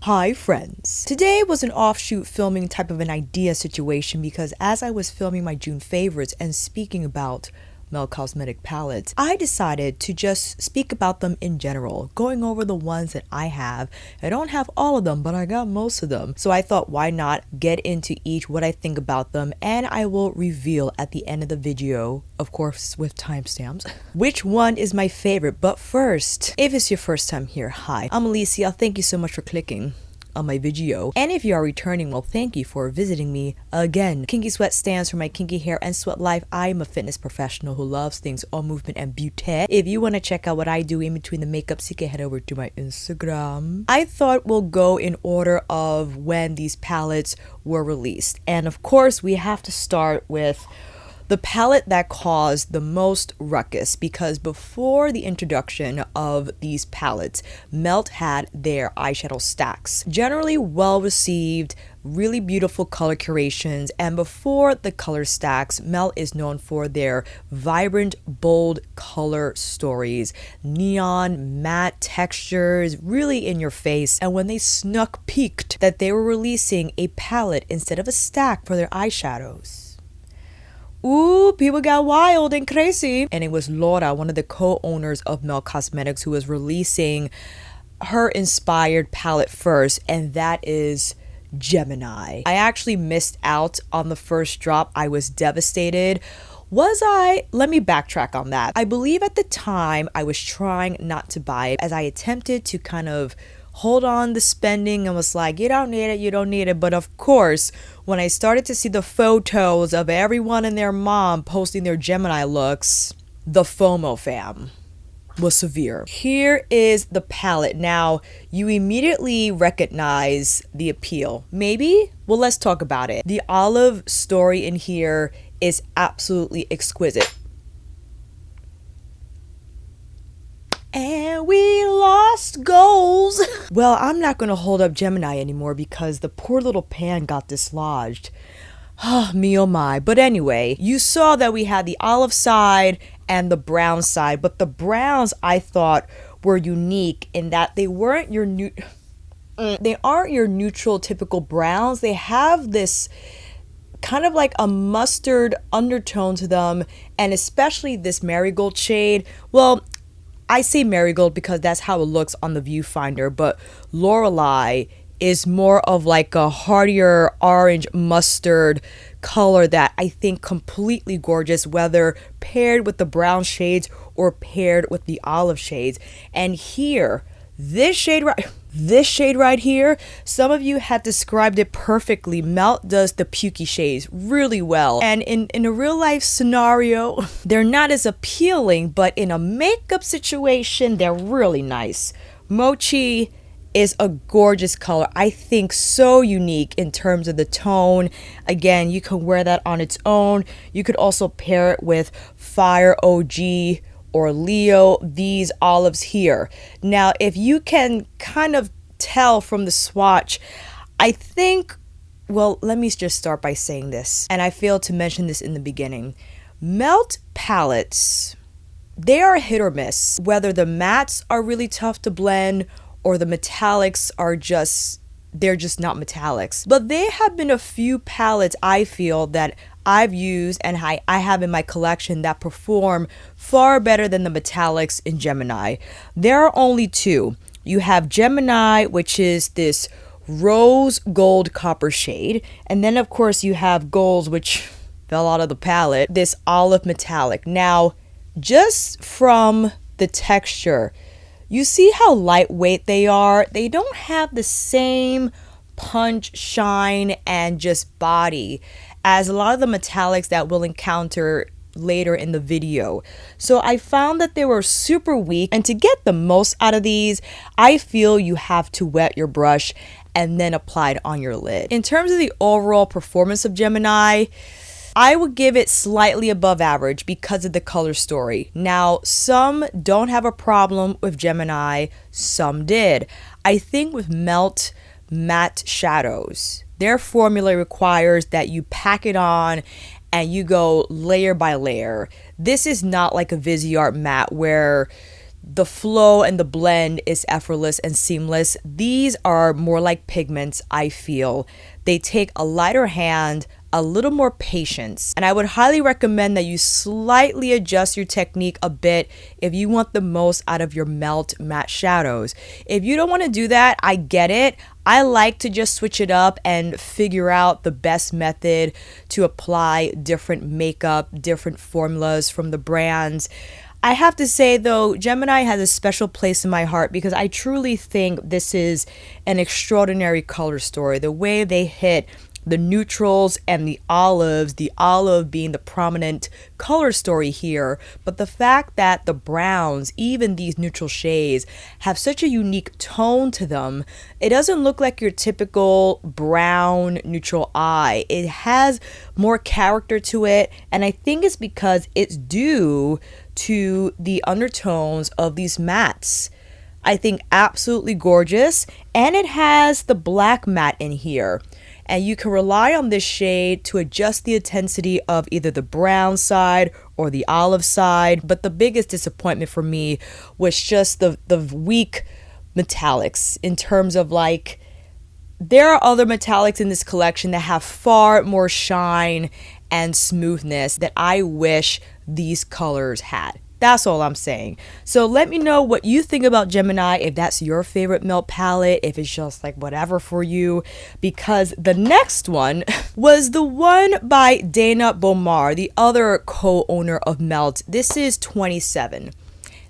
Hi friends. Today was an offshoot filming type of an idea situation because as I was filming my June favorites and speaking about Mel Cosmetic palettes, I decided to just speak about them in general, going over the ones that I have. I don't have all of them, but I got most of them. So I thought, why not get into each, what I think about them, and I will reveal at the end of the video, of course with timestamps, which one is my favorite. But first, if it's your first time here, hi, I'm Alicia. Thank you so much for clicking on my video, and if you are returning, well, thank you for visiting me again. Kinky Sweat stands for my kinky hair and sweat life. I am a fitness professional who loves things all movement and beauty. If you want to check out what I do in between the makeups, you can head over to my Instagram. I thought we'll go in order of when these palettes were released, and of course we have to start with the palette that caused the most ruckus, because before the introduction of these palettes, Melt had their eyeshadow stacks. Generally well received, really beautiful color curations, and before the color stacks, Melt is known for their vibrant, bold color stories, neon, matte textures, really in your face. And when they snuck peeked that they were releasing a palette instead of a stack for their eyeshadows, ooh, people got wild and crazy. And it was Laura, one of the co-owners of Mel Cosmetics, who was releasing her inspired palette first, and that is Gemini. I actually missed out on the first drop. I was devastated. Was I? Let me backtrack on that. I believe at the time I was trying not to buy it, as I attempted to kind of hold on the spending and was like, you don't need it, you don't need it. But of course, when I started to see the photos of everyone and their mom posting their Gemini looks, the FOMO fam was severe. Here is the palette. Now, you immediately recognize the appeal. Maybe? Well, let's talk about it. The olive story in here is absolutely exquisite. And we lost goals. Well, I'm not going to hold up Gemini anymore because the poor little pan got dislodged. Me oh my. But anyway, you saw that we had the olive side and the brown side, but the browns I thought were unique in that they weren't your they aren't your neutral typical browns. They have this kind of like a mustard undertone to them, and especially this marigold shade. Well, I say marigold because that's how it looks on the viewfinder, but Lorelei is more of like a heartier orange mustard color that I think completely gorgeous, whether paired with the brown shades or paired with the olive shades. And here, this shade right here, some of you had described it perfectly. Melt does the pukey shades really well, and in a real life scenario they're not as appealing, but in a makeup situation they're really nice. Mochi is a gorgeous color. I think so unique in terms of the tone. Again, you can wear that on its own. You could also pair it with Fire OG or Leo, these olives here. Now, if you can kind of tell from the swatch, I think, well, let me just start by saying this, and I failed to mention this in the beginning. Melt palettes, they are hit or miss, whether the mattes are really tough to blend or the metallics are they're just not metallics. But there have been a few palettes I feel that I've used and I have in my collection that perform far better than the metallics in Gemini. There are only two. You have Gemini, which is this rose gold copper shade, and then of course you have Golds, which fell out of the palette, this olive metallic. Now, just from the texture, you see how lightweight they are. They don't have the same punch, shine, and just body as a lot of the metallics that we'll encounter later in the video. So I found that they were super weak, and to get the most out of these, I feel you have to wet your brush and then apply it on your lid. In terms of the overall performance of Gemini, I would give it slightly above average because of the color story. Now, some don't have a problem with Gemini, some did. I think with Melt matte shadows, their formula requires that you pack it on and you go layer by layer. This is not like a Viseart matte where the flow and the blend is effortless and seamless. These are more like pigments, I feel. They take a lighter hand, a little more patience, and I would highly recommend that you slightly adjust your technique a bit if you want the most out of your melt matte shadows. If you don't want to do that, I get it. I like to just switch it up and figure out the best method to apply different makeup, different formulas from the brands. I have to say though, Gemini has a special place in my heart because I truly think this is an extraordinary color story. The way they hit the neutrals and the olive being the prominent color story here, but the fact that the browns, even these neutral shades, have such a unique tone to them. It doesn't look like your typical brown neutral eye. It has more character to it, and I think it's because it's due to the undertones of these mattes. I think absolutely gorgeous, and it has the black matte in here. And you can rely on this shade to adjust the intensity of either the brown side or the olive side. But the biggest disappointment for me was just the weak metallics, in terms of like, there are other metallics in this collection that have far more shine and smoothness that I wish these colors had. That's all I'm saying. So let me know what you think about Gemini, if that's your favorite melt palette, if it's just like whatever for you, because the next one was the one by Dana Bomar, the other co-owner of Melt. This is 27.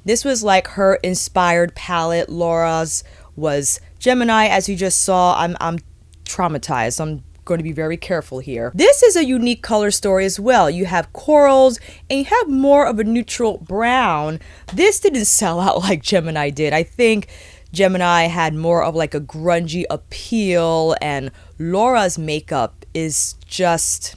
This was like her inspired palette. Laura's was Gemini, as you just saw. I'm traumatized. I'm going to be very careful here. This is a unique color story as well. You have corals and you have more of a neutral brown. This didn't sell out like Gemini did. I think Gemini had more of like a grungy appeal, and Laura's makeup is just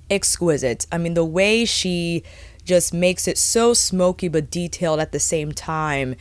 exquisite. I mean, the way she just makes it so smoky but detailed at the same time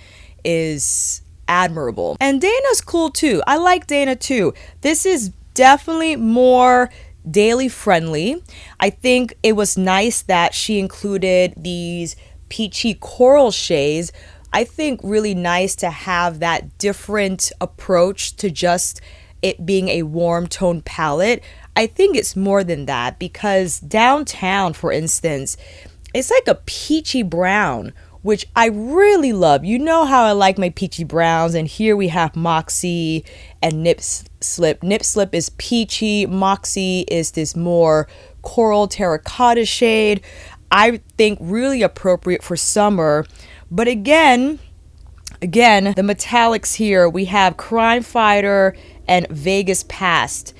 is admirable. And Dana's cool too. I like Dana too. This is definitely more daily friendly. I think it was nice that she included these peachy coral shades. I think really nice to have that different approach to just it being a warm tone palette. I think it's more than that, because Downtown, for instance, it's like a peachy brown, which I really love. You know how I like my peachy browns, and here we have Moxie and Nip Slip. Nip Slip is peachy, Moxie is this more coral terracotta shade. I think really appropriate for summer. But again, the metallics here, we have Crime Fighter and Vegas Past.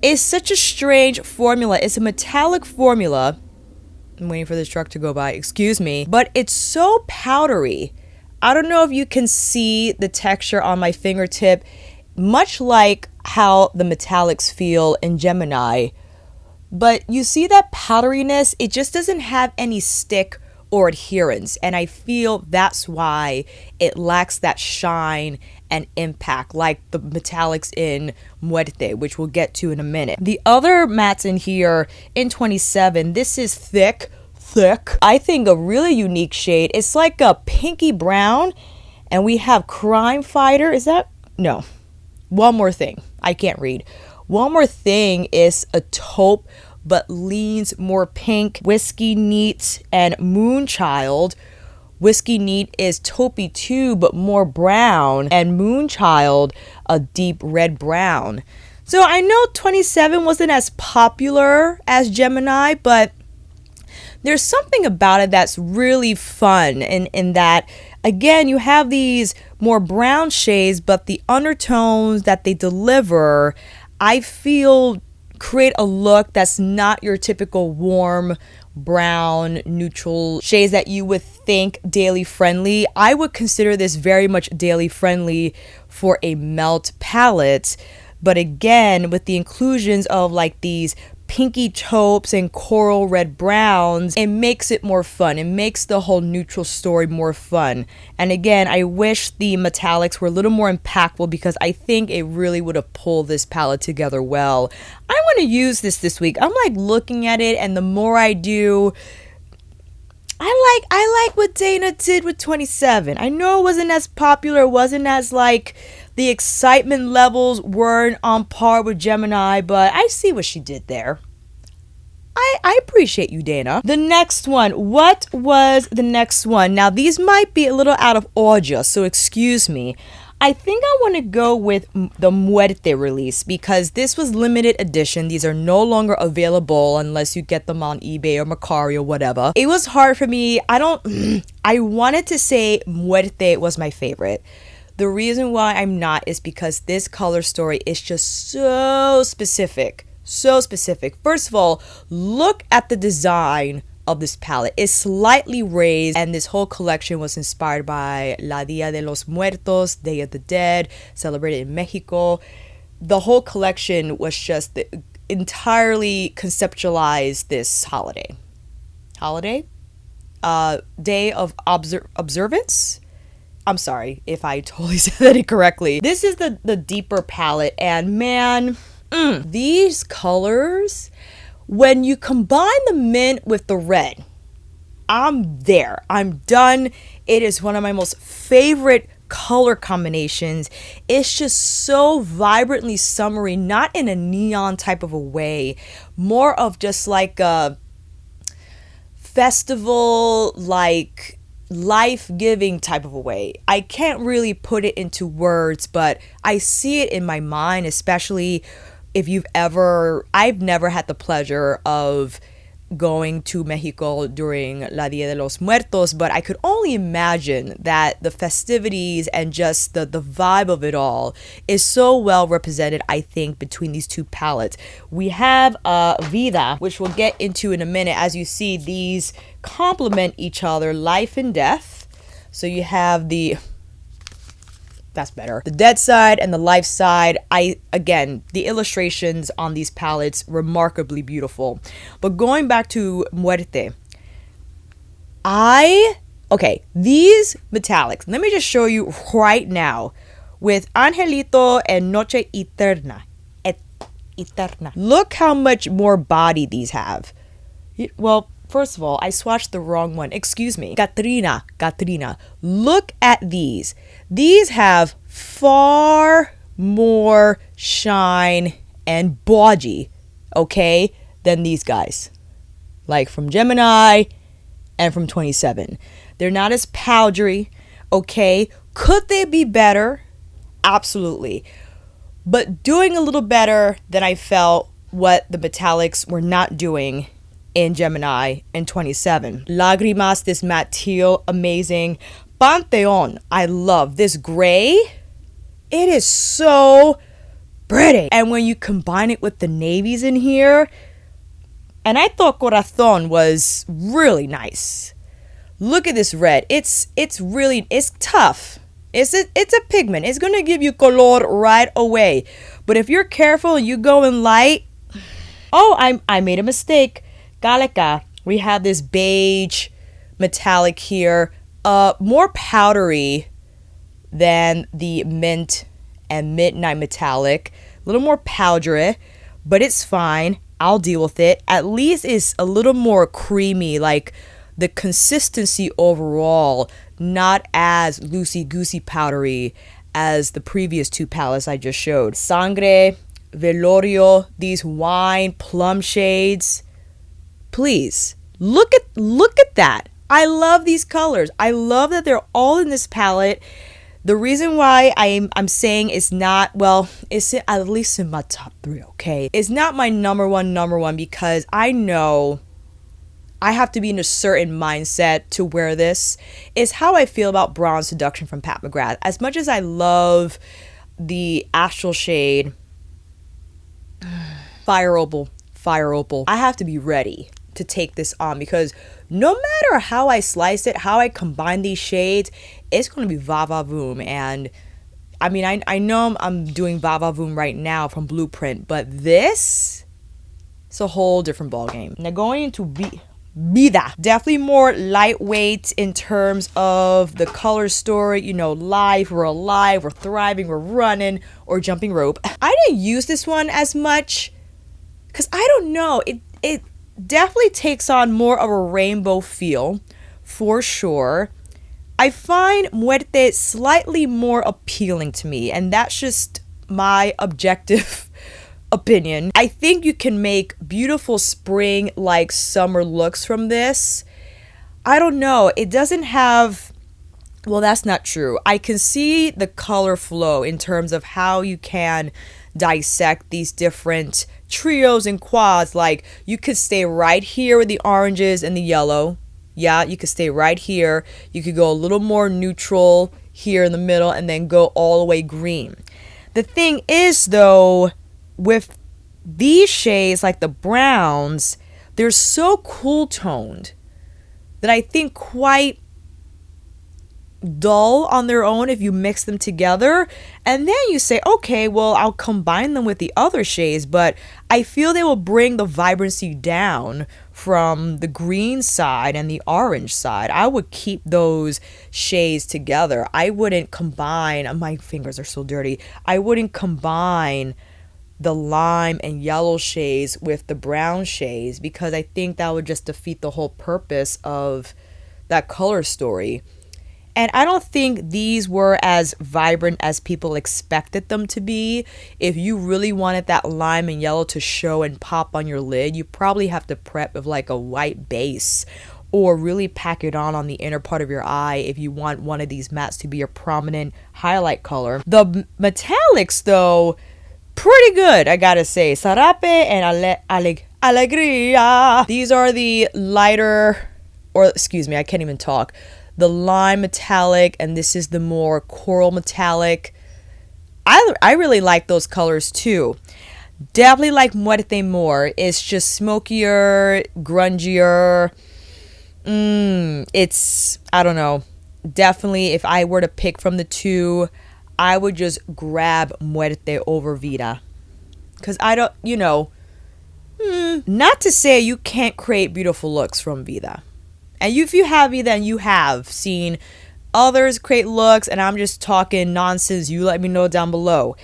It's such a strange formula. It's a metallic formula. I'm waiting for this truck to go by, excuse me. But it's so powdery. I don't know if you can see the texture on my fingertip, much like how the metallics feel in Gemini. But you see that powderiness? It just doesn't have any stick or adherence. And I feel that's why it lacks that shine and impact like the metallics in Muerte, which we'll get to in a minute. The other mattes in here in 27, this is thick. I think a really unique shade. It's like a pinky brown, and we have Crime Fighter. Is that? No. One More Thing. I can't read. One More Thing is a taupe but leans more pink. Whiskey Neat and Moonchild. Whiskey Neat is taupey too, but more brown, and Moonchild a deep red brown. So I know 27 wasn't as popular as Gemini, but there's something about it that's really fun in that, again, you have these more brown shades, but the undertones that they deliver, I feel, create a look that's not your typical warm brown neutral shades that you would think daily friendly. I would consider this very much daily friendly for a melt palette, but again, with the inclusions of like these pinky taupes and coral red browns, it makes it more fun. It makes the whole neutral story more fun. And again, I wish the metallics were a little more impactful, because I think it really would have pulled this palette together well. I want to use this week. I'm like looking at it, and the more I do, I like what Dana did with 27. I know it wasn't as popular, it wasn't as like the excitement levels weren't on par with Gemini, but I see what she did there. I appreciate you, Dana. The next one. What was the next one? Now, these might be a little out of order, so excuse me. I think I want to go with the Muerte release because this was limited edition. These are no longer available unless you get them on eBay or Mercari or whatever. It was hard for me. I wanted to say Muerte was my favorite. The reason why I'm not is because this color story is just so specific. So specific. First of all, look at the design of this palette. It's slightly raised, and this whole collection was inspired by La Dia de los Muertos, Day of the Dead, celebrated in Mexico. The whole collection was just entirely conceptualized this holiday. Day of observance? I'm sorry if I totally said that incorrectly. This is the deeper palette, and man, these colors, when you combine the mint with the red, I'm there. I'm done. It is one of my most favorite color combinations. It's just so vibrantly summery, not in a neon type of a way, more of just like a festival, like life-giving type of a way. I can't really put it into words, but I see it in my mind, especially if I've never had the pleasure of going to Mexico during La Dia de los Muertos, but I could only imagine that the festivities and just the vibe of it all is so well represented, I think, between these two palettes. We have Vida, which we'll get into in a minute. As you see, these complement each other, life and death. So you have that's better. The dead side and the life side. Again, the illustrations on these palettes, remarkably beautiful. But going back to Muerte, okay, these metallics, let me just show you right now with Angelito and Noche Eterna. Look how much more body these have. Well, first of all, I swatched the wrong one. Excuse me. Katrina. Look at these. These have far more shine and body, okay, than these guys. Like from Gemini and from 27. They're not as powdery, okay? Could they be better? Absolutely. But doing a little better than I felt what the metallics were not doing in Gemini and 27. Lágrimas, this matte teal, amazing. Pantheon, I love this gray. It is so pretty. And when you combine it with the navies in here, and I thought Corazon was really nice. Look at this red. It's tough. It's a pigment. It's gonna give you color right away. But if you're careful, you go in light. Oh, I made a mistake. Gallica, we have this beige metallic here, more powdery than the mint and midnight metallic, a little more powdery, but it's fine. I'll deal with it. At least it's a little more creamy, like the consistency overall, not as loosey-goosey powdery as the previous two palettes I just showed. Sangre, Velorio, these wine plum shades. Please, look at that. I love these colors. I love that they're all in this palette. The reason why I'm saying it's not, well, it's at least in my top 3, okay? It's not my number one because I know I have to be in a certain mindset to wear this. It's how I feel about Bronze Seduction from Pat McGrath. As much as I love the Astral shade, Fire Opal, I have to be ready to take this on because no matter how I slice it, how I combine these shades, it's going to be va-va-voom. And I mean, I know I'm doing va-va-voom right now from Blueprint, but this is a whole different ballgame. Now going into Vida, definitely more lightweight in terms of the color story, you know, life, we're alive, we're thriving, we're running, or jumping rope. I didn't use this one as much because I don't know, it definitely takes on more of a rainbow feel, for sure. I find Muerte slightly more appealing to me, and that's just my objective opinion. I think you can make beautiful spring like summer looks from this. I don't know, it doesn't have, well, that's not true. I can see the color flow in terms of how you can dissect these different trios and quads. Like, you could stay right here with the oranges and the yellow. Yeah, you could stay right here. You could go a little more neutral here in the middle and then go all the way green. The thing is, though, with these shades, like the browns, they're so cool toned that I think quite dull on their own if you mix them together. And then you say, okay, well, I'll combine them with the other shades, but I feel they will bring the vibrancy down from the green side and the orange side. I would keep those shades together. I wouldn't combine, my fingers are so dirty, I wouldn't combine the lime and yellow shades with the brown shades, because I think that would just defeat the whole purpose of that color story. And I don't think these were as vibrant as people expected them to be. If you really wanted that lime and yellow to show and pop on your lid, you probably have to prep with like a white base, or really pack it on the inner part of your eye if you want one of these mattes to be a prominent highlight color. The metallics, though, pretty good, I gotta say. Sarape and Alegría. These are the lighter, or excuse me, I can't even talk. The lime metallic, and this is the more coral metallic. I really like those colors too. Definitely like Muerte more. It's just smokier, grungier. It's, I don't know. Definitely, if I were to pick from the two, I would just grab Muerte over Vida. Because I don't, you know, not to say you can't create beautiful looks from Vida. And if you have Vida and you have seen others create looks, and I'm just talking nonsense, you let me know down below.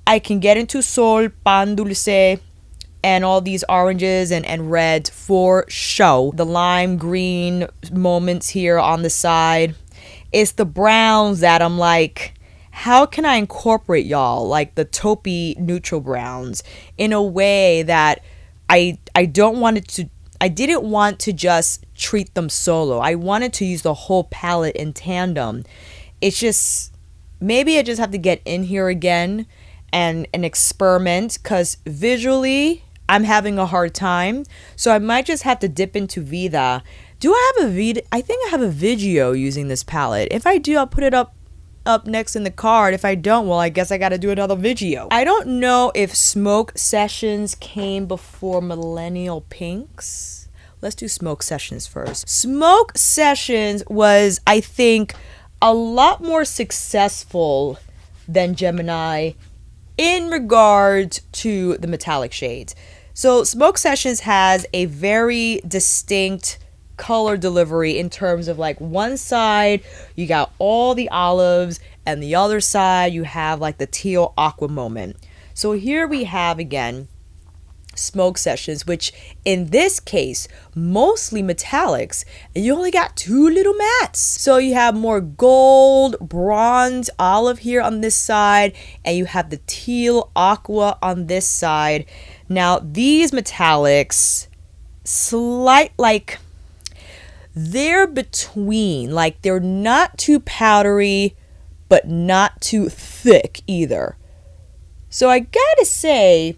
I can get into Sol, Pan Dulce, and all these oranges and red for show. The lime green moments here on the side. It's the browns that I'm like, how can I incorporate y'all, like the taupey neutral browns, in a way that I didn't want to just treat them solo. I wanted to use the whole palette in tandem. It's just, maybe I just have to get in here again and experiment, because visually I'm having a hard time. So I might just have to dip into Vida. Do I have a Vida? I think I have a video using this palette. If I do, I'll put it up next in the card. If I don't, well, I guess I gotta do another video. I don't know if Smoke Sessions came before Millenial Pinx. Let's do Smoke Sessions first. Smoke Sessions was, I think, a lot more successful than Gemini in regards to the metallic shades. So Smoke Sessions has a very distinct color delivery in terms of, like, one side you got all the olives and the other side you have like the teal aqua moment. So here we have again Smoke Sessions, which in this case mostly metallics, and you only got two little mattes. So you have more gold, bronze, olive here on this side, and you have the teal aqua on this side. Now these metallics, like, they're between, like, they're not too powdery but not too thick either. So I gotta say,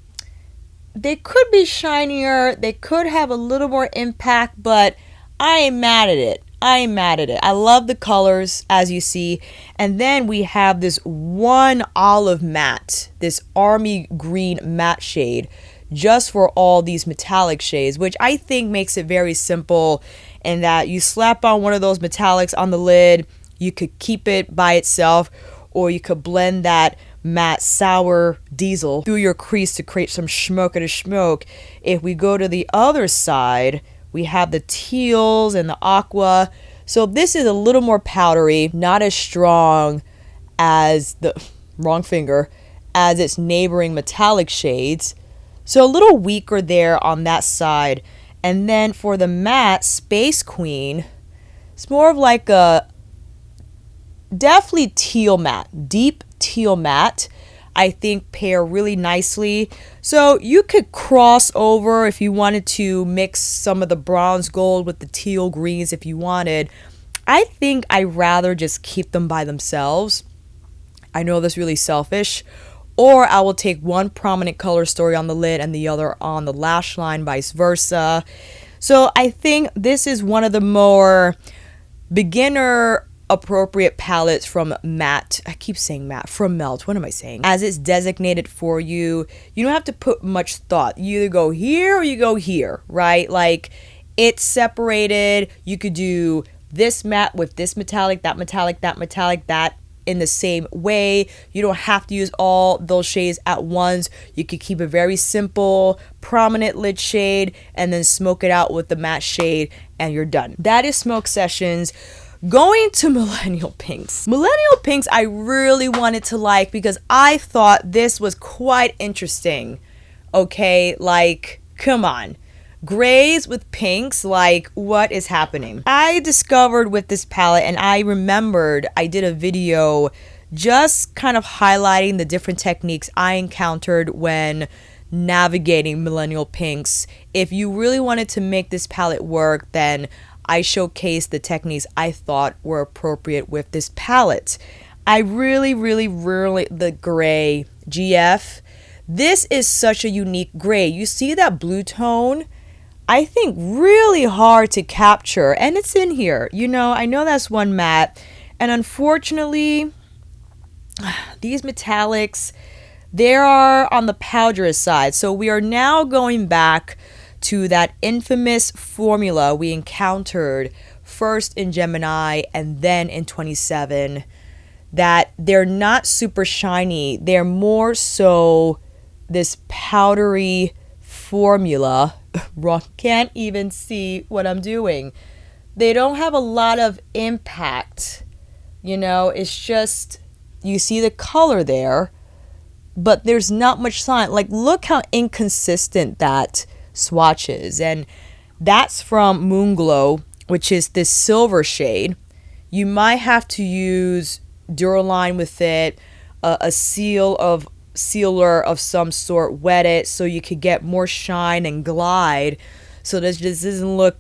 they could be shinier, they could have a little more impact, but I ain't mad at it. I love the colors, as you see. And then we have this one olive matte, this army green matte shade, just for all these metallic shades, which I think makes it very simple in that you slap on one of those metallics on the lid, you could keep it by itself, or you could blend that matte sour diesel through your crease to create some smoke. If we go to the other side, we have the teals and the aqua. So this is a little more powdery, not as strong as the wrong finger as its neighboring metallic shades. So a little weaker there on that side. And then for the matte Space Queen, It's more of like a definitely teal matte, deep teal matte. I think pair really nicely. So you could cross over if you wanted to mix some of the bronze gold with the teal greens if you wanted. I think I'd rather just keep them by themselves. I know that's really selfish. Or I will take one prominent color story on the lid and the other on the lash line, vice versa. So I think this is one of the more beginner appropriate palettes from matte. I keep saying matte, from Melt. What am I saying? As it's designated for you, you don't have to put much thought. You either go here or you go here, right? Like, it's separated. You could do this matte with this metallic, that metallic, that metallic, that in the same way. You don't have to use all those shades at once. You could keep a very simple prominent lid shade and then smoke it out with the matte shade and you're done. That is Smoke Sessions. Going to Millenial Pinx. Millenial Pinx I really wanted to like because I thought this was quite interesting. Okay, like, come on. Grays with pinks, like, what is happening? I discovered with this palette, and I remembered I did a video just kind of highlighting the different techniques I encountered when navigating Millenial Pinx. If you really wanted to make this palette work, then I showcased the techniques I thought were appropriate with this palette. I really, the gray GF. This is such a unique gray. You see that blue tone? I think really hard to capture, and it's in here. You know, I know that's one matte, and unfortunately, these metallics, they are on the powderous side. So we are now going back to that infamous formula we encountered first in Gemini and then in 27, that they're not super shiny. They're more so this powdery formula. Can't even see what I'm doing. They don't have a lot of impact. You know, it's just, you see the color there, but there's not much shine. Like, look how inconsistent that swatch is. And that's from Moonglow, which is this silver shade. You might have to use Duraline with it, a sealer of some sort, wet it so you could get more shine and glide, so this just doesn't look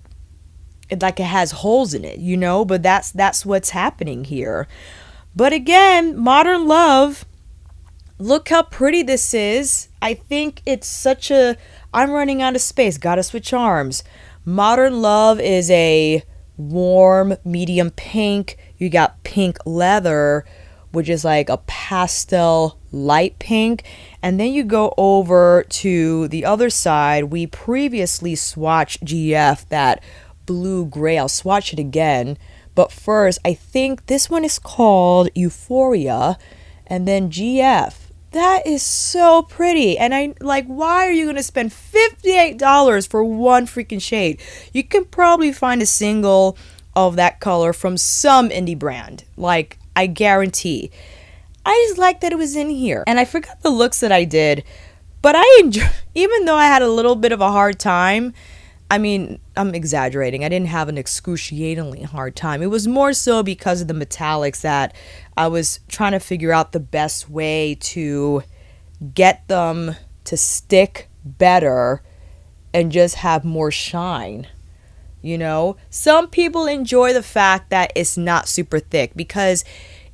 like it has holes in it, you know. But that's what's happening here. But again, Modern Love, look how pretty this is. I think it's such a, I'm running out of space, gotta switch arms. Modern Love is a warm medium pink. You got pink leather, which is like a pastel light pink. And then you go over to the other side. We previously swatched GF, that blue gray. I'll swatch it again. But first, I think this one is called Euphoria. And then GF. That is so pretty. And I like, why are you going to spend $58 for one freaking shade? You can probably find a single of that color from some indie brand. Like, I guarantee. I just like that it was in here. And I forgot the looks that I did. But I enjoy, even though I had a little bit of a hard time. I mean, I'm exaggerating. I didn't have an excruciatingly hard time. It was more so because of the metallics that I was trying to figure out the best way to get them to stick better and just have more shine. You know, some people enjoy the fact that it's not super thick, because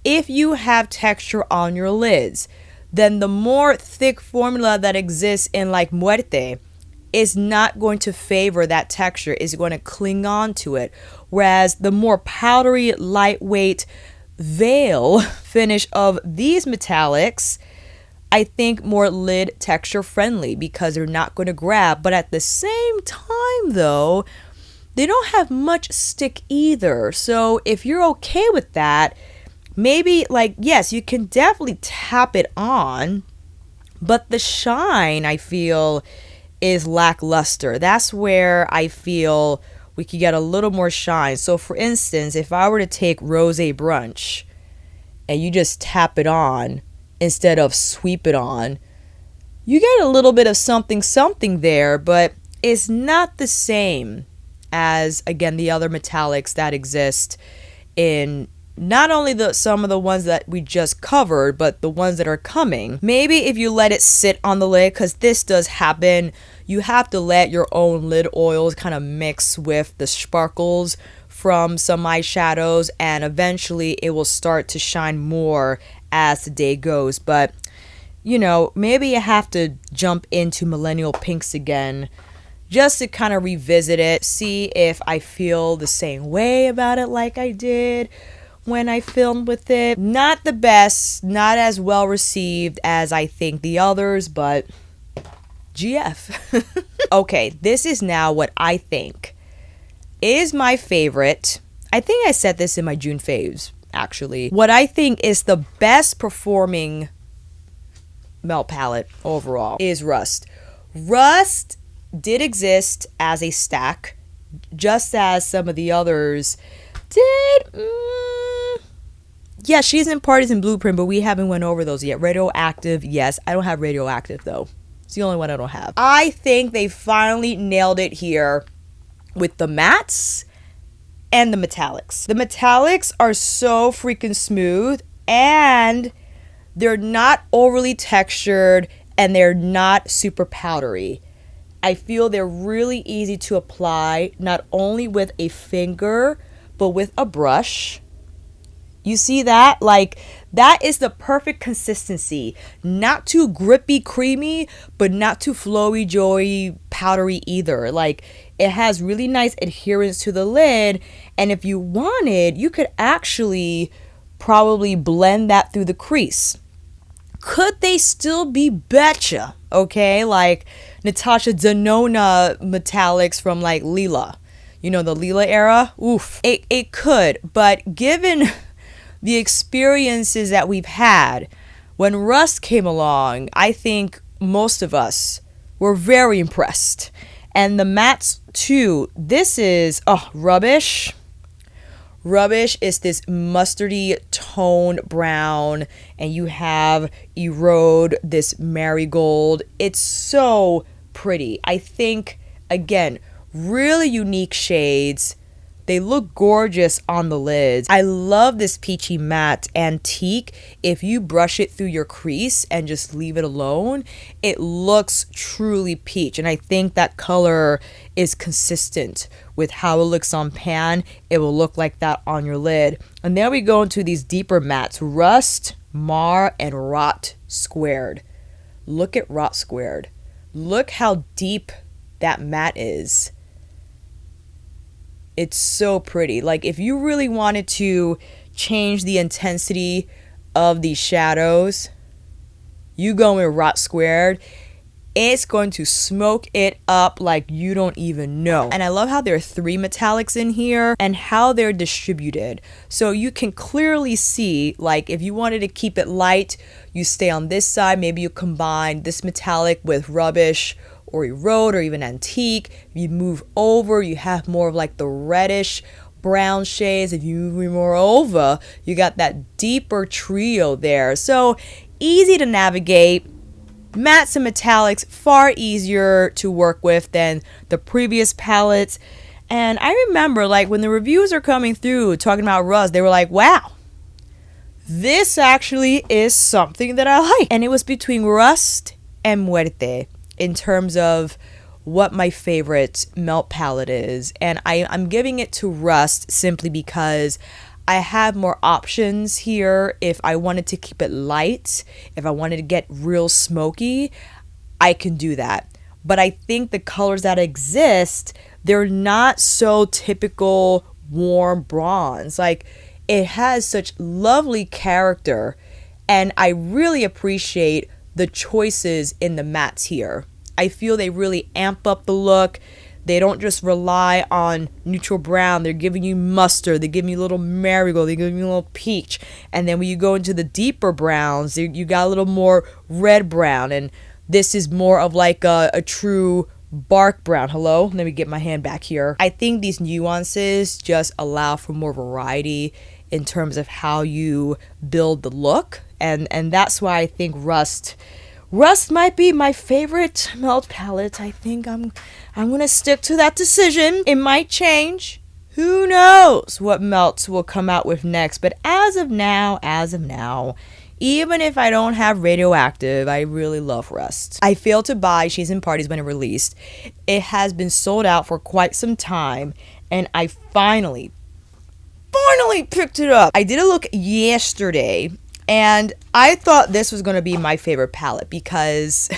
if you have texture on your lids, then the more thick formula that exists in like Muerte is not going to favor that texture, is going to cling on to it. Whereas the more powdery, lightweight veil finish of these metallics, I think more lid texture friendly, because they're not going to grab. But at the same time though, they don't have much stick either. So if you're okay with that, maybe like, yes, you can definitely tap it on, but the shine, I feel, is lackluster. That's where I feel we could get a little more shine. So for instance, if I were to take Rose Brunch and you just tap it on instead of sweep it on, you get a little bit of something there, but it's not the same as, again, the other metallics that exist in not only some of the ones that we just covered, but the ones that are coming. Maybe if you let it sit on the lid, because this does happen, you have to let your own lid oils kind of mix with the sparkles from some eyeshadows, and eventually it will start to shine more as the day goes. But you know, maybe you have to jump into Millenial Pinx again just to kind of revisit it, see if I feel the same way about it like I did when I filmed with it. Not the best, not as well received as I think the others, but GF. Okay, this is now what I think is my favorite. I think I said this in my June faves, actually. What I think is the best performing melt palette overall is Rust. Rust did exist as a stack, just as some of the others did. Yeah, she's in Parties and Blueprint, but we haven't went over those yet. Radioactive, yes. I don't have Radioactive, though. It's the only one I don't have. I think they finally nailed it here with the mattes and the metallics. The metallics are so freaking smooth, and they're not overly textured, and they're not super powdery. I feel they're really easy to apply, not only with a finger, but with a brush. You see that? Like, that is the perfect consistency. Not too grippy, creamy, but not too flowy, joey, powdery either. Like, it has really nice adherence to the lid, and if you wanted, you could actually probably blend that through the crease. Could they still be betcha? Okay, like Natasha Denona metallics from like Lila. You know, the Lila era? Oof. It could, but given the experiences that we've had, when Rust came along, I think most of us were very impressed. And the mattes too. This is, rubbish. Rubbish is this mustardy toned brown, and you have Erode, this marigold. It's so pretty. I think, again, really unique shades. They look gorgeous on the lids. I love this peachy matte antique. If you brush it through your crease and just leave it alone, it looks truly peach. And I think that color is consistent with how it looks on pan. It will look like that on your lid. And then we go into these deeper mattes. Rust, Mar, and Rot Squared. Look at Rot Squared. Look how deep that matte is. It's so pretty. Like, if you really wanted to change the intensity of these shadows, you go in Rot Squared. It's going to smoke it up like you don't even know. And I love how there are 3 metallics in here and how they're distributed. So you can clearly see, like, if you wanted to keep it light, you stay on this side. Maybe you combine this metallic with Rubbish or Erode or even Antique. If you move over, you have more of like the reddish brown shades. If you move more over, you got that deeper trio there. So easy to navigate. Mattes and metallics far easier to work with than the previous palettes. And I remember, like, when the reviews are coming through talking about Rust, they were like, wow, this actually is something that I like. And it was between Rust and Muerte in terms of what my favorite melt palette is. And I'm giving it to Rust simply because I have more options here. If I wanted to keep it light, if I wanted to get real smoky, I can do that. But I think the colors that exist, they're not so typical warm bronze. Like, it has such lovely character, and I really appreciate the choices in the mattes here. I feel they really amp up the look. They don't just rely on neutral brown. They're giving you mustard. They give you a little marigold. They give you a little peach. And then when you go into the deeper browns, you got a little more red brown. And this is more of like a true bark brown. Hello? Let me get my hand back here. I think these nuances just allow for more variety in terms of how you build the look. And that's why I think Rust Rust might be my favorite melt palette. I think I'm gonna stick to that decision. It might change. Who knows what melts will come out with next. But as of now, even if I don't have Radioactive, I really love Rust. I failed to buy She's in Parties when it released. It has been sold out for quite some time, and I finally picked it up. I did a look yesterday, and I thought this was going to be my favorite palette because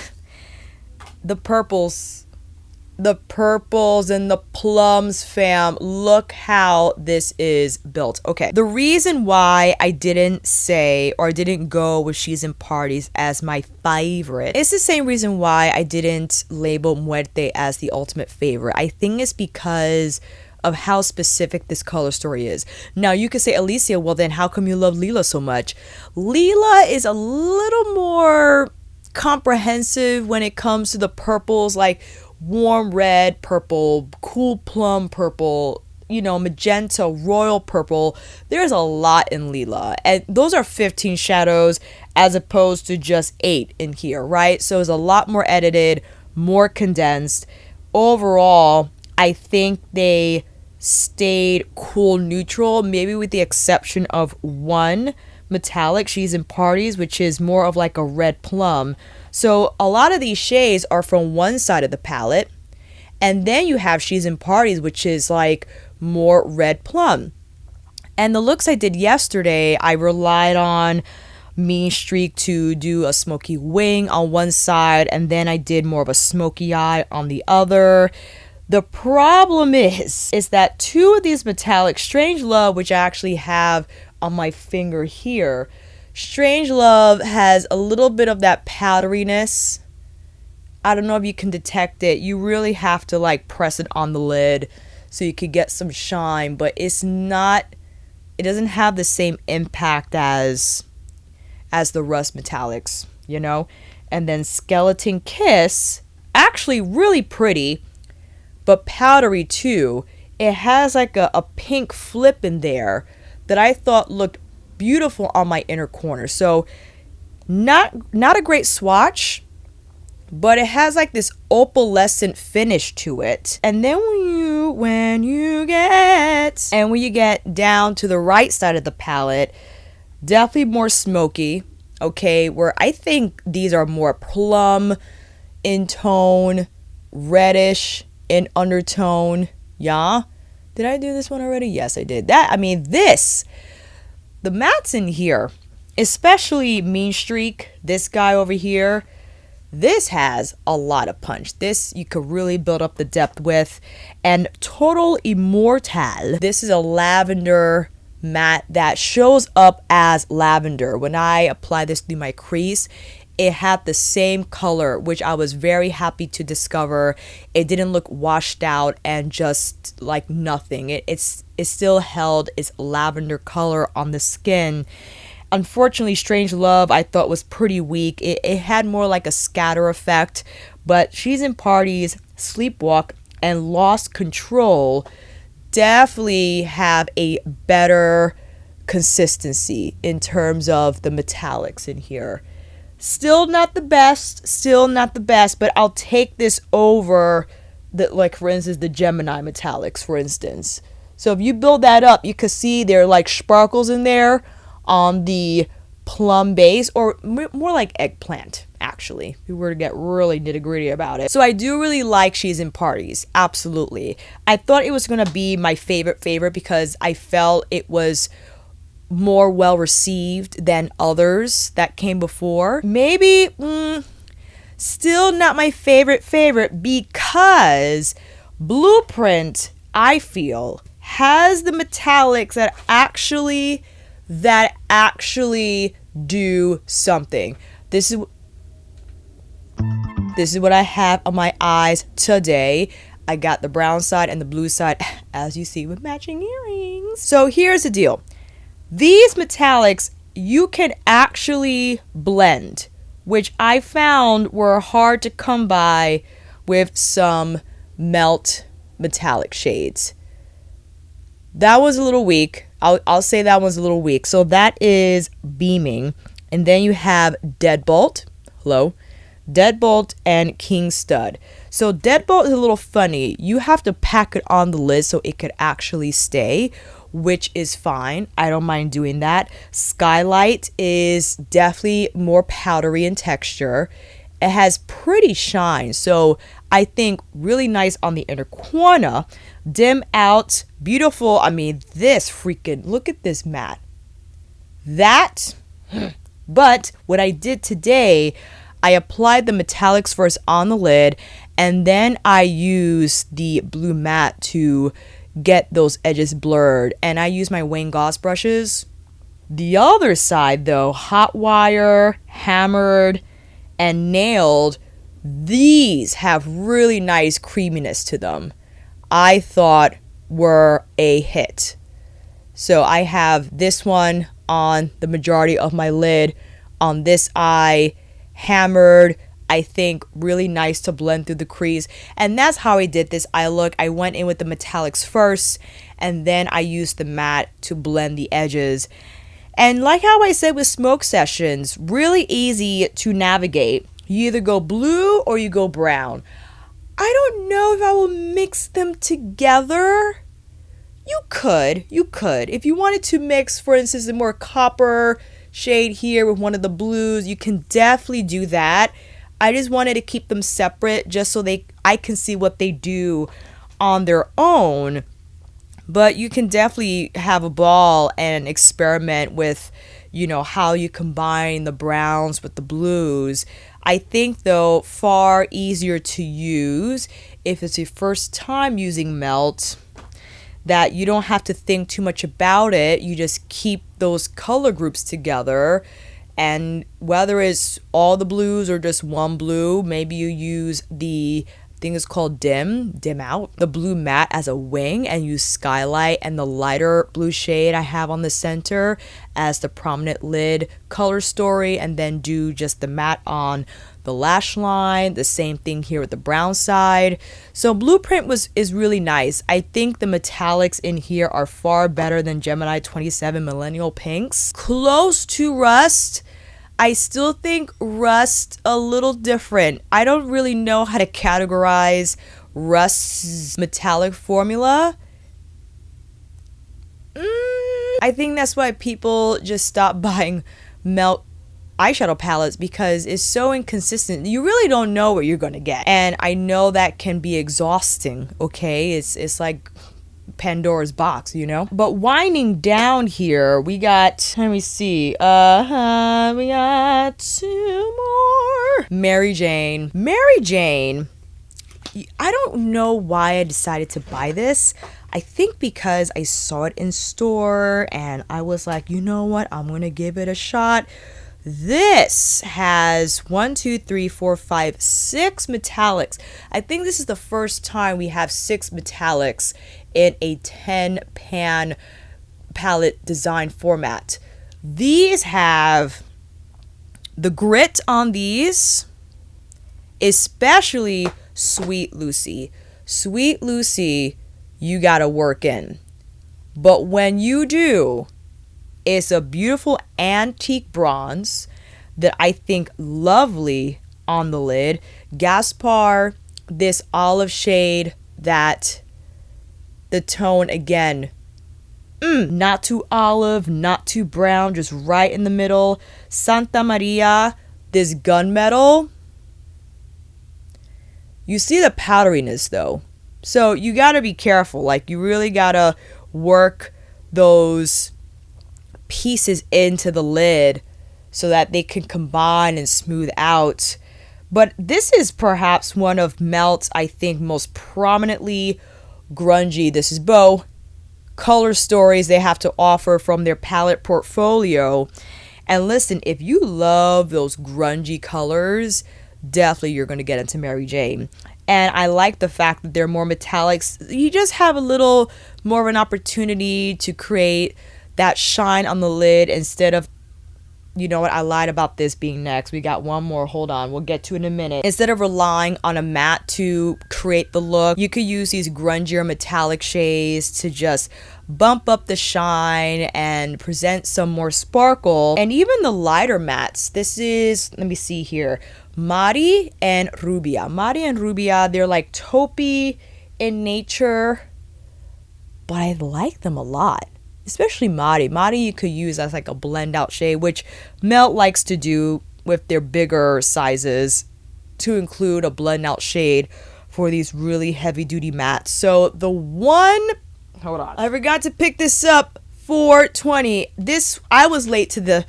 the purples and the plums, fam, look how this is built. Okay, the reason why I didn't say or didn't go with She's in Parties as my favorite, it's the same reason why I didn't label Muerte as the ultimate favorite. I think it's because of how specific this color story is. Now you could say, Alicia, well then how come you love Lila so much? Lila is a little more comprehensive when it comes to the purples, like warm red purple, cool plum purple, you know, magenta, royal purple. There's a lot in Lila, and those are 15 shadows as opposed to just 8 in here, right? So it's a lot more edited, more condensed. Overall, I think they stayed cool neutral, maybe with the exception of one metallic, She's in Parties, which is more of like a red plum. So a lot of these shades are from one side of the palette, and then you have She's in Parties, which is like more red plum. And the looks I did yesterday, I relied on Mean Streak to do a smoky wing on one side, and then I did more of a smoky eye on the other. The problem is that two of these metallics, Strange Love, which I actually have on my finger here, Strange Love has a little bit of that powderiness. I don't know if you can detect it. You really have to like press it on the lid so you could get some shine, but it doesn't have the same impact as the Rust metallics, you know? And then Skeleton Kiss, actually really pretty, but powdery too. It has like a pink flip in there that I thought looked beautiful on my inner corner. So not a great swatch, but it has like this opalescent finish to it. And then when you get down to the right side of the palette, definitely more smoky, okay, where I think these are more plum in tone, reddish in undertone. Yeah, did I do this one already? Yes, I did. The mattes in here, especially Mean Streak, this guy over here, this has a lot of punch. This you could really build up the depth with. And Total Immortal, this is a lavender matte that shows up as lavender. When I apply this through my crease, it had the same color, which I was very happy to discover. It didn't look washed out and just like nothing. It still held its lavender color on the skin. Unfortunately, Strange Love I thought was pretty weak. It had more like a scatter effect, but She's in Parties, Sleepwalk, and Lost Control definitely have a better consistency in terms of the metallics in here. Still not the best, but I'll take this over for instance, the Gemini metallics, for instance. So if you build that up, you can see there are like sparkles in there on the plum base, or more like eggplant, actually, if we were to get really nitty-gritty about it. So I do really like She's in Parties, absolutely. I thought it was going to be my favorite because I felt it was more well received than others that came before. Maybe still not my favorite because Blueprint, I feel, has the metallics that actually do something. This is what I have on my eyes today. I got the brown side and the blue side, as you see, with matching earrings. So here's the deal. These metallics you can actually blend, which I found were hard to come by with some melt metallic shades. That was a little weak. I'll say that one's a little weak. So that is Beaming. And then you have Deadbolt. Hello. Deadbolt and King Stud. So Deadbolt is a little funny. You have to pack it on the lid so it could actually stay, which is fine. I don't mind doing that. Skylight is definitely more powdery in texture. It has pretty shine, so I think really nice on the inner corner. Dim out, beautiful. I mean, this freaking, look at this matte. That, but what I did today, I applied the metallics first on the lid, and then I used the blue matte to get those edges blurred, and I use my Wayne Goss brushes. The other side though, hot wire, hammered, and nailed, these have really nice creaminess to them. I thought were a hit. So I have this one on the majority of my lid, on this eye, hammered, I think really nice to blend through the crease. And that's how I did this eye look. I went in with the metallics first, and then I used the matte to blend the edges. And like how I said with smoke sessions, really easy to navigate. You either go blue or you go brown. I don't know if I will mix them together. You could. If you wanted to mix, for instance, a more copper shade here with one of the blues, you can definitely do that. I just wanted to keep them separate just so I can see what they do on their own. But you can definitely have a ball and experiment with, you know, how you combine the browns with the blues. I think, though, far easier to use if it's your first time using Melt, that you don't have to think too much about it. You just keep those color groups together. And whether it's all the blues or just one blue, maybe you use the thing is called dim out, the blue matte as a wing, and use Skylight and the lighter blue shade I have on the center as the prominent lid color story, and then do just the matte on the lash line. The same thing here with the brown side. So blueprint is really nice. I think the metallics in here are far better than Gemini 27 Millenial Pinx. Close to Rust. I still think Rust a little different. I don't really know how to categorize Rust's metallic formula. I think that's why people just stop buying Melt eyeshadow palettes, because it's so inconsistent. You really don't know what you're gonna get. And I know that can be exhausting, okay? It's like Pandora's box, you know? But winding down here, we got, let me see, we got two more. Maryjane. Maryjane, I don't know why I decided to buy this. I think because I saw it in store and I was like, you know what, I'm gonna give it a shot. This has 6 metallics. I think this is the first time we have 6 metallics in a 10 pan palette design format. These have the grit on these, especially Sweet Lucy. Sweet Lucy, you gotta work in. But when you do, it's a beautiful antique bronze that I think lovely on the lid. Gaspar, this olive shade, that the tone again, not too olive, not too brown, just right in the middle. Santa Maria, this gunmetal. You see the powderiness though. So you gotta be careful. Like, you really gotta work those pieces into the lid so that they can combine and smooth out. But this is perhaps one of Melt's, I think, most prominently grungy, this is Beau, color stories they have to offer from their palette portfolio. And listen, if you love those grungy colors, definitely you're going to get into Maryjane. And I like the fact that they're more metallics. You just have a little more of an opportunity to create that shine on the lid instead of, you know what, I lied about this being next. We got one more, hold on, we'll get to it in a minute. Instead of relying on a matte to create the look, you could use these grungier metallic shades to just bump up the shine and present some more sparkle. And even the lighter mattes, this is, let me see here, Mari and Rubia. Mari and Rubia, they're like taupey in nature, but I like them a lot. Especially Mari. Mari you could use as like a blend out shade, which Melt likes to do with their bigger sizes, to include a blend out shade for these really heavy duty mattes. So the one, hold on, I forgot to pick this up, 420. This, I was late to the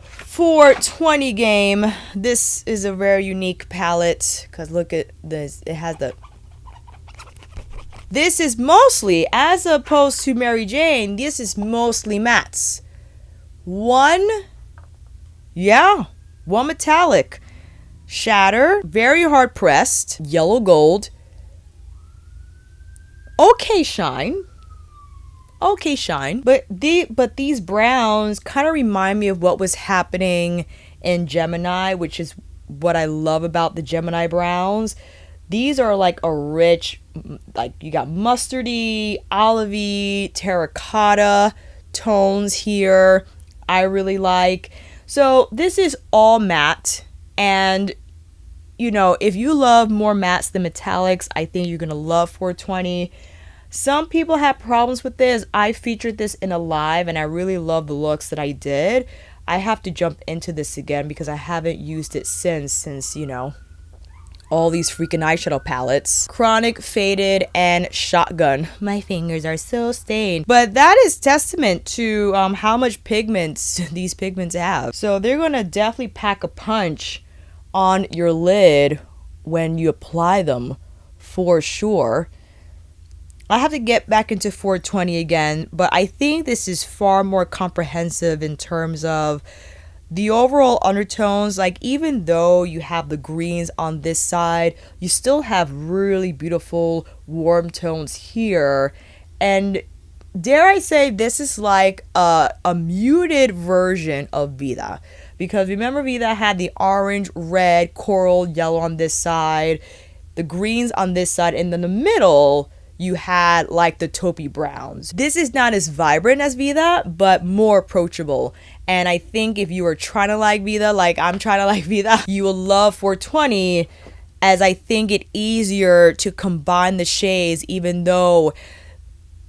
420 game. This is a very unique palette because look at this. It has the, this is mostly, as opposed to Maryjane, this is mostly mattes. One metallic. Shatter, very hard pressed, yellow gold. Okay shine. But these browns kind of remind me of what was happening in Gemini, which is what I love about the Gemini browns. These are like a rich, like you got mustardy, olivey, terracotta tones here. I really like. So this is all matte, and you know, if you love more mattes than metallics, I think you're gonna love 420. Some people have problems with this. I featured this in a live and I really love the looks that I did. I have to jump into this again because I haven't used it since, you know, all these freaking eyeshadow palettes. Chronic, Faded, and Shotgun. My fingers are so stained. But that is testament to how much pigments these pigments have. So they're gonna definitely pack a punch on your lid when you apply them, for sure. I have to get back into 420 again, but I think this is far more comprehensive in terms of the overall undertones. Like, even though you have the greens on this side, you still have really beautiful warm tones here. And dare I say, this is like a muted version of Vida. Because remember, Vida had the orange, red, coral, yellow on this side, the greens on this side, and then the middle you had like the taupey browns. This is not as vibrant as Vida, but more approachable. And I think if you are trying to like Vida, like I'm trying to like Vida, you will love 420, as I think it easier to combine the shades, even though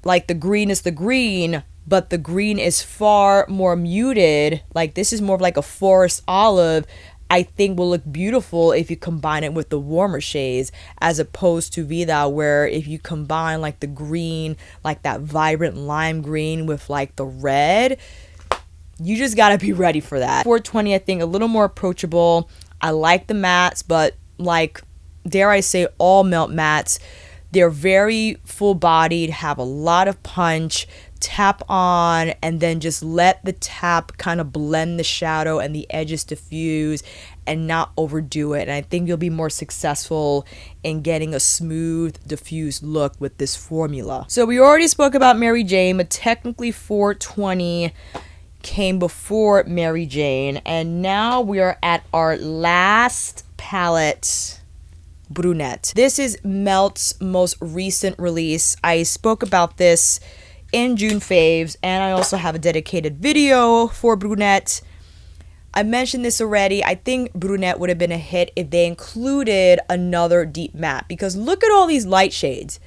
like the green is the green, but the green is far more muted. Like this is more of like a forest olive. I think will look beautiful if you combine it with the warmer shades, as opposed to Vida, where if you combine like the green, like that vibrant lime green with like the red, you just gotta be ready for that. 420, I think a little more approachable. I like the mattes, but like, dare I say, all Melt mattes, they're very full bodied, have a lot of punch. Tap on and then just let the tap kind of blend the shadow and the edges diffuse and not overdo it. And I think you'll be more successful in getting a smooth, diffused look with this formula. So we already spoke about Maryjane, but technically 420 came before Maryjane. And now we are at our last palette, Brunet. This is Melt's most recent release. I spoke about this in June faves, and I also have a dedicated video for Brunet. I mentioned this already. I think Brunet would have been a hit if they included another deep matte, because look at all these light shades.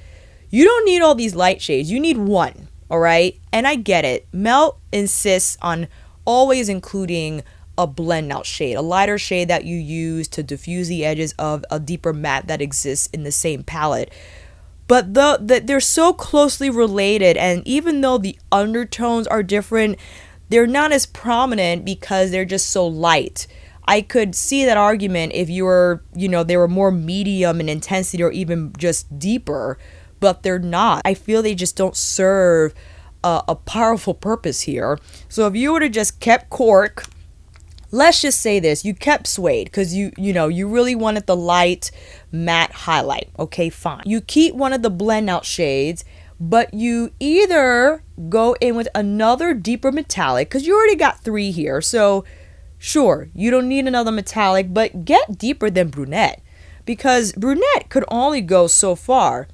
You don't need all these light shades. You need one, all right? And I get it. Melt insists on always including a blend out shade, a lighter shade that you use to diffuse the edges of a deeper matte that exists in the same palette. But they're so closely related, and even though the undertones are different, they're not as prominent because they're just so light. I could see that argument if you were, you know, they were more medium in intensity or even just deeper, but they're not. I feel they just don't serve a powerful purpose here. So if you would have just kept cork, let's just say this, you kept suede because you know, you really wanted the light matte highlight. Okay, fine. You keep one of the blend out shades, but you either go in with another deeper metallic, because you already got 3 here. So sure, you don't need another metallic, but get deeper than Brunet, because Brunet could only go so far.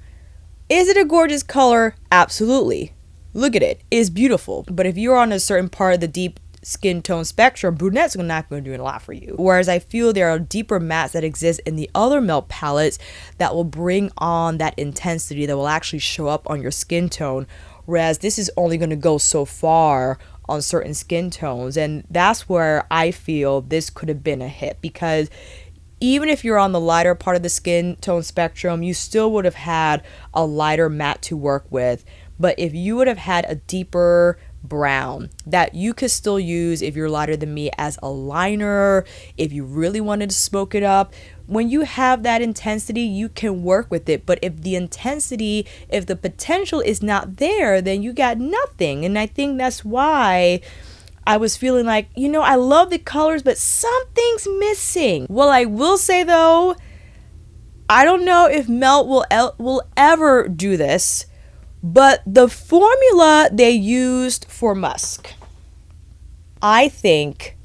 Is it a gorgeous color? Absolutely. Look at it. It's beautiful. But if you're on a certain part of the deep skin tone spectrum, brunette's not going to do a lot for you. Whereas I feel there are deeper mattes that exist in the other melt palettes that will bring on that intensity that will actually show up on your skin tone. Whereas this is only going to go so far on certain skin tones. And that's where I feel this could have been a hit, because even if you're on the lighter part of the skin tone spectrum, you still would have had a lighter matte to work with. But if you would have had a deeper brown that you could still use if you're lighter than me as a liner, if you really wanted to smoke it up, when you have that intensity, you can work with it. But if the intensity, if the potential is not there, then you got nothing. And I think that's why I was feeling like, you know, I love the colors, but something's missing. Well, I will say though, I don't know if Melt will ever do this, but the formula they used for Musk, I think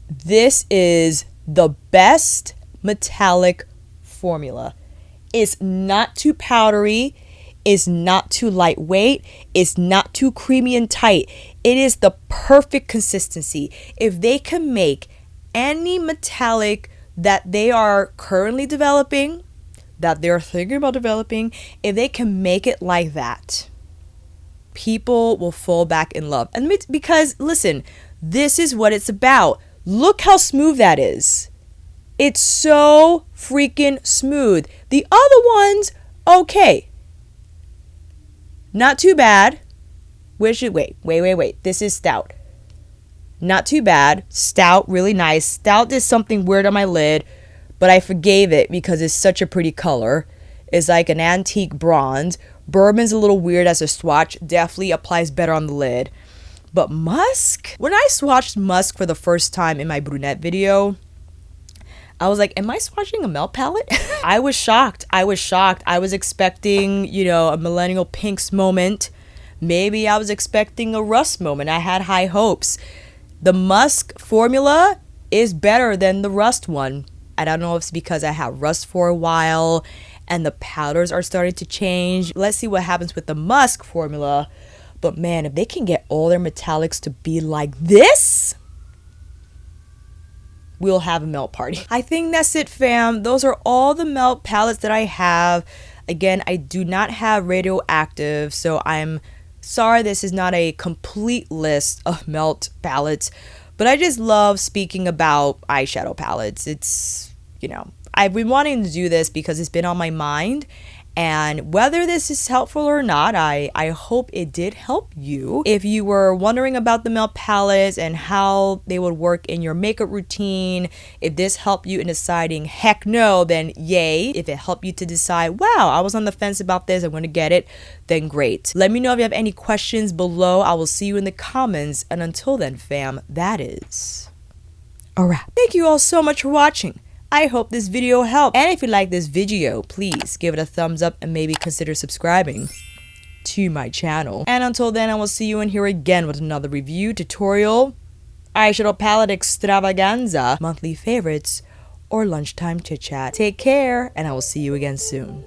this is the best metallic formula. It's not too powdery, it's not too lightweight, it's not too creamy and tight. It is the perfect consistency. If they can make any metallic that they are currently developing, that they're thinking about developing, if they can make it like that, people will fall back in love. And because listen, this is what it's about. Look how smooth that is. It's so freaking smooth. The other ones, okay, not too bad. Wait. This is Stout. Not too bad. Stout, really nice. Stout did something weird on my lid, but I forgave it because it's such a pretty color. It's like an antique bronze. Bourbon's a little weird as a swatch. Definitely applies better on the lid. But Musk? When I swatched Musk for the first time in my brunette video, I was like, am I swatching a melt palette? I was shocked. I was expecting, you know, a Millenial Pinx moment. Maybe I was expecting a Rust moment. I had high hopes. The Musk formula is better than the Rust one. I don't know if it's because I had Rust for a while and the powders are starting to change. Let's see what happens with the Musk formula. But man, if they can get all their metallics to be like this, we'll have a melt party. I think that's it, fam. Those are all the melt palettes that I have. Again, I do not have radioactive, so I'm sorry this is not a complete list of melt palettes, but I just love speaking about eyeshadow palettes. It's, you know, I've been wanting to do this because it's been on my mind. And whether this is helpful or not, I hope it did help you. If you were wondering about the melt palettes and how they would work in your makeup routine, if this helped you in deciding heck no, then yay. If it helped you to decide, wow, I was on the fence about this, I'm going to get it, then great. Let me know if you have any questions below. I will see you in the comments. And until then, fam, that is a wrap. Thank you all so much for watching. I hope this video helped. And if you like this video, please give it a thumbs up and maybe consider subscribing to my channel. And until then, I will see you in here again with another review, tutorial, eyeshadow palette extravaganza, monthly favorites, or lunchtime chit chat. Take care, and I will see you again soon.